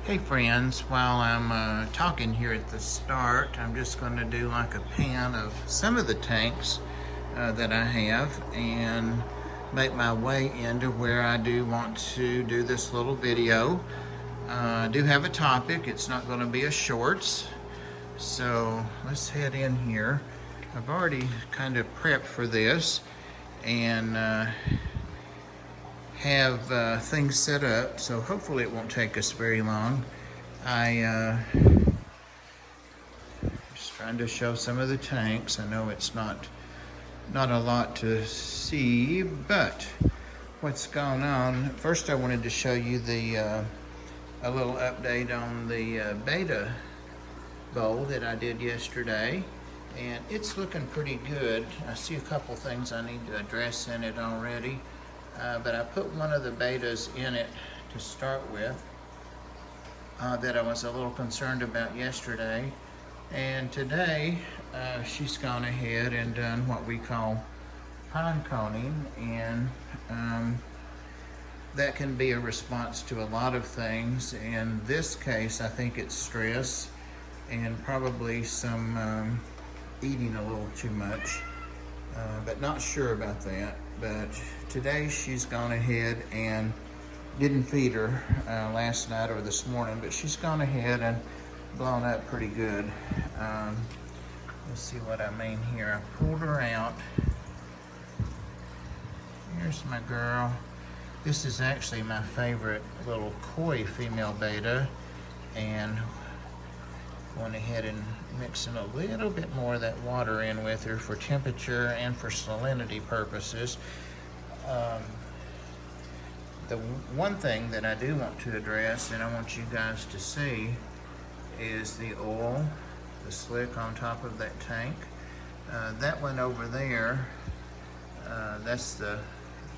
Hey friends, while I'm talking here at the start, I'm just going to do like a pan of some of the tanks that I have and make my way into where I do want to do this little video. I do have a topic. It's not going to be a shorts, so let's head in here. I've already kind of prepped for this and have things set up, so hopefully it won't take us very long. I just trying to show some of the tanks. I know it's not a lot to see, but what's going on? First, I wanted to show you the a little update on the Betta Bowl that I did yesterday, and it's looking pretty good. I see a couple things I need to address in it already. But I put one of the bettas in it to start with that I was a little concerned about yesterday. And today she's gone ahead and done what we call pine coning, and that can be a response to a lot of things. In this case, I think it's stress and probably some eating a little too much. But not sure about that. But today she's gone ahead and didn't feed her last night or this morning, but she's gone ahead and blown up pretty good. Let's see what I mean here. I pulled her out. Here's my girl. This is actually my favorite little koi female betta, and went ahead and mixing a little bit more of that water in with her for temperature and for salinity purposes. The one thing that I do want to address, and I want you guys to see, is the oil, the slick on top of that tank. That one over there, that's the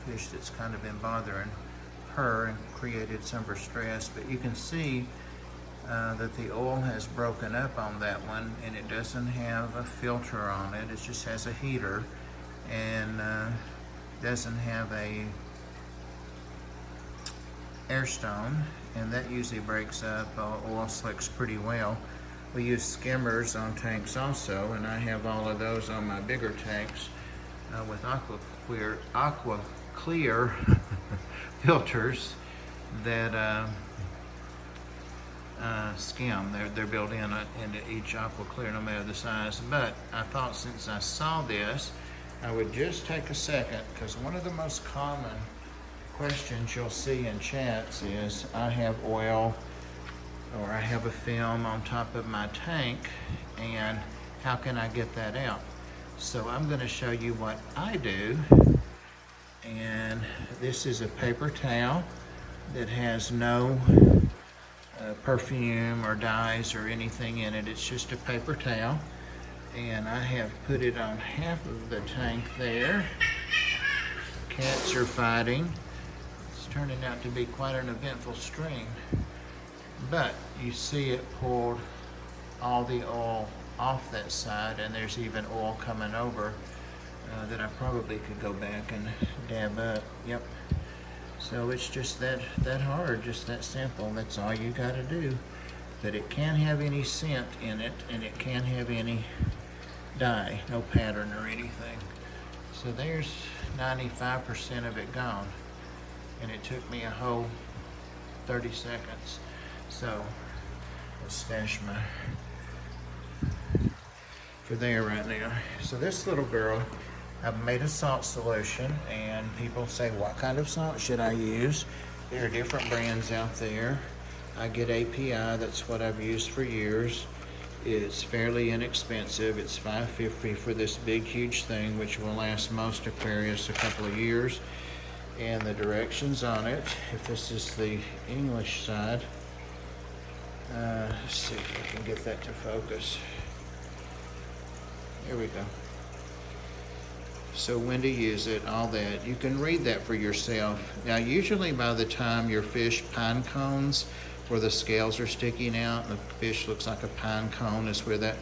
fish that's kind of been bothering her and created some of her stress. But you can see that the oil has broken up on that one, and it doesn't have a filter on it. It just has a heater, and doesn't have a air stone, and that usually breaks up oil slicks pretty well. We use skimmers on tanks also, and I have all of those on my bigger tanks with Aqua clear filters that skim. They're built into each Aqua clear, no matter the size. But I thought, since I saw this, I would just take a second, because one of the most common questions you'll see in chats is, I have oil or I have a film on top of my tank, and how can I get that out? So I'm going to show you what I do. And this is a paper towel that has no perfume or dyes or anything in it. It's just a paper towel, and I have put it on half of the tank there. Cats are fighting. It's turning out to be quite an eventful stream, but you see it pulled all the oil off that side, and there's even oil coming over that I probably could go back and dab up. Yep. So it's just that hard, just that simple. That's all you got to do. But it can't have any scent in it, and it can't have any dye, no pattern or anything. So there's 95% of it gone, and it took me a whole 30 seconds. So let's stash my for there right now. So this little girl, I've made a salt solution, and people say, what kind of salt should I use? There are different brands out there. I get API, that's what I've used for years. It's fairly inexpensive. It's $5.50 for this big, huge thing, which will last most aquariums a couple of years. And the directions on it, if this is the English side, let's see if I can get that to focus. There we go. So when to use it, all that. You can read that for yourself. Now, usually by the time your fish pine cones, where the scales are sticking out, and the fish looks like a pine cone, is where that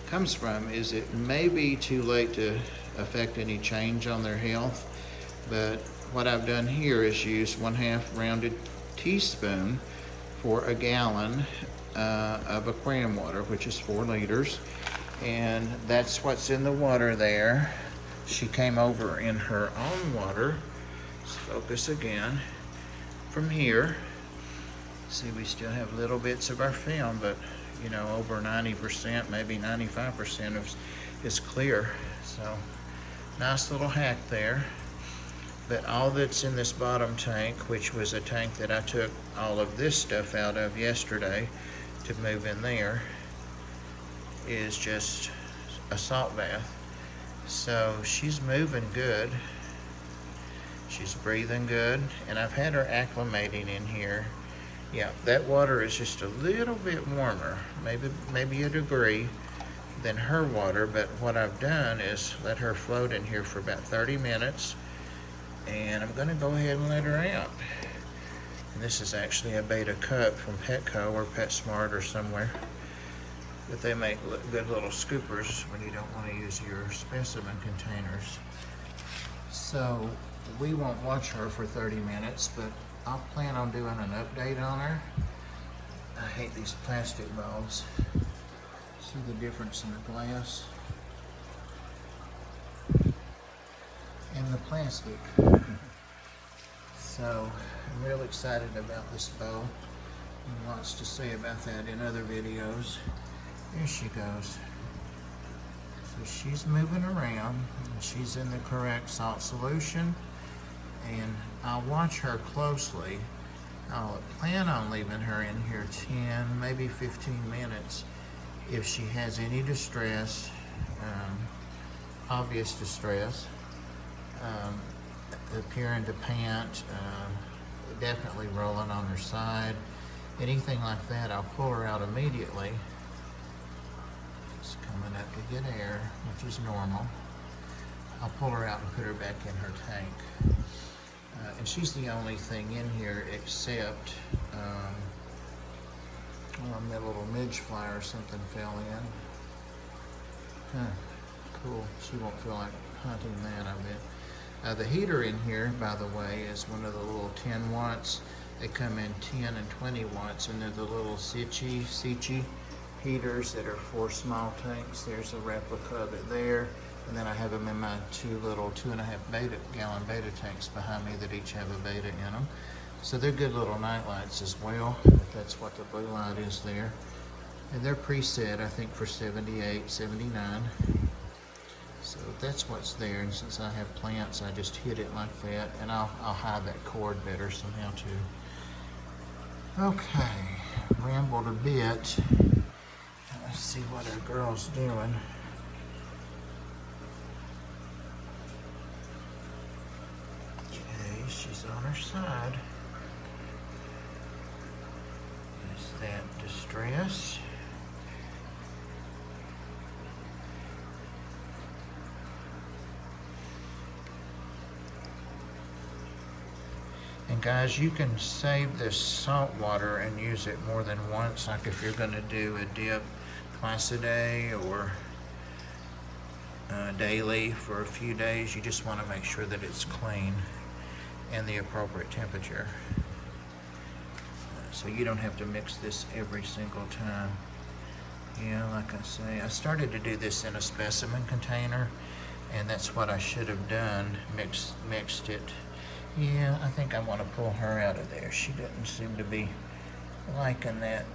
comes from. Is it may be too late to affect any change on their health, but what I've done here is use 1/2 rounded teaspoon for a gallon of aquarium water, which is 4 liters. And that's what's in the water there. She came over in her own water. Let's focus again from here. See, we still have little bits of our film, but you know, over 90%, maybe 95% is clear. So nice little hack there. But all that's in this bottom tank, which was a tank that I took all of this stuff out of yesterday to move in there, is just a salt bath. So she's moving good. She's breathing good, and I've had her acclimating in here. Yeah, that water is just a little bit warmer, maybe a degree than her water, but what I've done is let her float in here for about 30 minutes, and I'm gonna go ahead and let her out. And this is actually a Betta cup from Petco or PetSmart or somewhere, but they make good little scoopers when you don't want to use your specimen containers. So we won't watch her for 30 minutes, but I'll plan on doing an update on her. I hate these plastic bowls. See the difference in the glass and the plastic. So I'm real excited about this bowl, and lots to say about that in other videos. There she goes. So she's moving around, and she's in the correct salt solution, and I'll watch her closely. I'll plan on leaving her in here 10, maybe 15 minutes. If she has any distress, obvious distress, appearing to pant, definitely rolling on her side, anything like that, I'll pull her out immediately. She's coming up to get air, which is normal. I'll pull her out and put her back in her tank. And she's the only thing in here except that little midge fly or something fell in. Cool. She won't feel like hunting that, I bet. The heater in here, by the way, is one of the little 10 watts. They come in 10 and 20 watts, and they're the little Sichi heaters that are for small tanks. There's a replica of it there. And then I have them in my two little 2.5 gallon Betta tanks behind me that each have a Betta in them. So they're good little night lights as well, if that's what the blue light is there. And they're preset, I think, for 78, 79. So that's what's there, and since I have plants, I just hit it like that, and I'll hide that cord better somehow too. Okay, rambled a bit. Let's see what our girl's doing. Okay, she's on her side. Is that distress? And guys, you can save this salt water and use it more than once. Like if you're going to do a dip twice a day or daily for a few days, you just want to make sure that it's clean and the appropriate temperature. So you don't have to mix this every single time. Yeah, like I say, I started to do this in a specimen container, and that's what I should have done, mixed it. Yeah, I think I want to pull her out of there. She doesn't seem to be liking that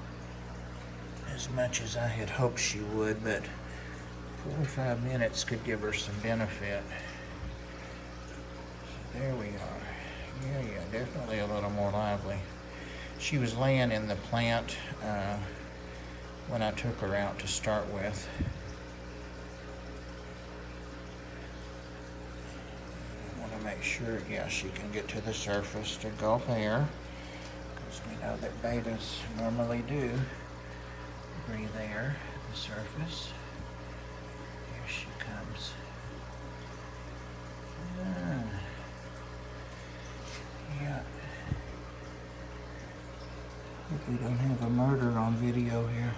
as much as I had hoped she would, but 4 or 5 minutes could give her some benefit. So there we are. Yeah, definitely a little more lively. She was laying in the plant when I took her out to start with. Make sure, yeah, she can get to the surface to gulp air, because we know that bettas normally do breathe air at the surface. Here she comes. Yeah. Hope we don't have a murder on video here.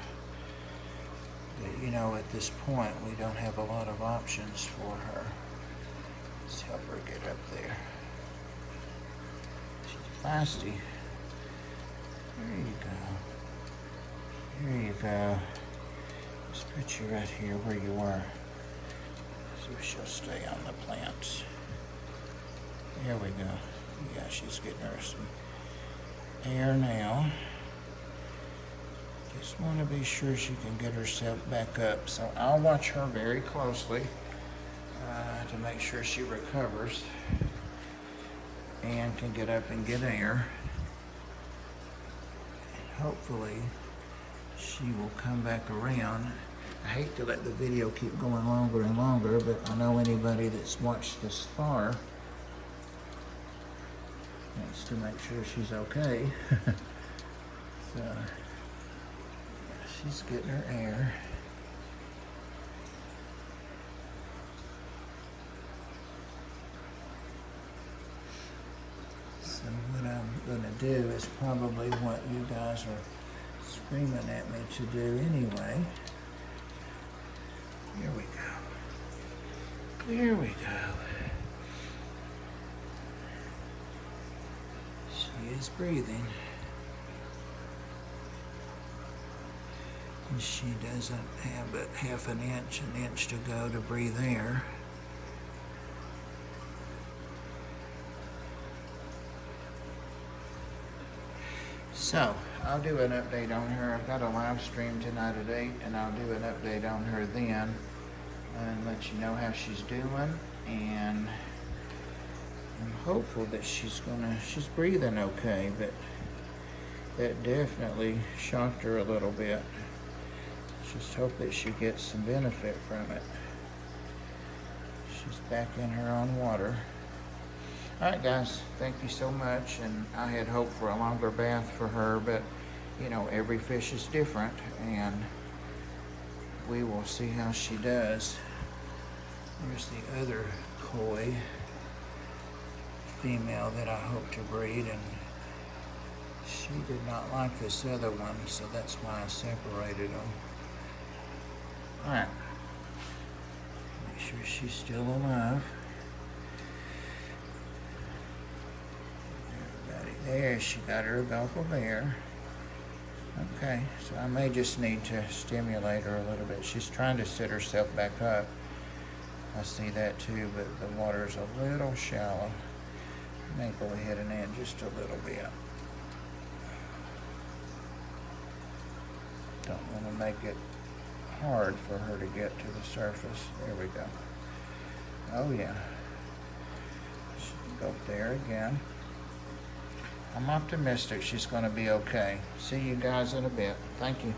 But, you know, at this point, we don't have a lot of options for her. Let's help her get up there. She's feisty. There you go. go. Let's put you right here where you were. See if she'll stay on the plants. There we go. Yeah, she's getting her some air now. Just want to be sure she can get herself back up. So I'll watch her very closely to make sure she recovers and can get up and get air. And hopefully she will come back around. I hate to let the video keep going longer and longer, but I know anybody that's watched this far wants to make sure she's okay. So she's getting her air. So what I'm going to do is probably what you guys are screaming at me to do anyway. Here we go. Here we go. She is breathing. And she doesn't have but half an inch to go to breathe air. So, I'll do an update on her. I've got a live stream tonight at 8, and I'll do an update on her then and let you know how she's doing. And I'm hopeful that she's breathing okay, but that definitely shocked her a little bit. Just hope that she gets some benefit from it. She's back in her own water. Alright guys, thank you so much, and I had hoped for a longer bath for her, but you know, every fish is different, and we will see how she does. Here's the other koi female that I hope to breed, and she did not like this other one, so that's why I separated them. Alright, make sure she's still alive. There, she got her a gulp of air. Okay, so I may just need to stimulate her a little bit. She's trying to sit herself back up. I see that too, but the water's a little shallow. I may go ahead and add just a little bit. Don't want to make it hard for her to get to the surface. There we go. Oh yeah. She can go up there again. I'm optimistic she's going to be okay. See you guys in a bit. Thank you.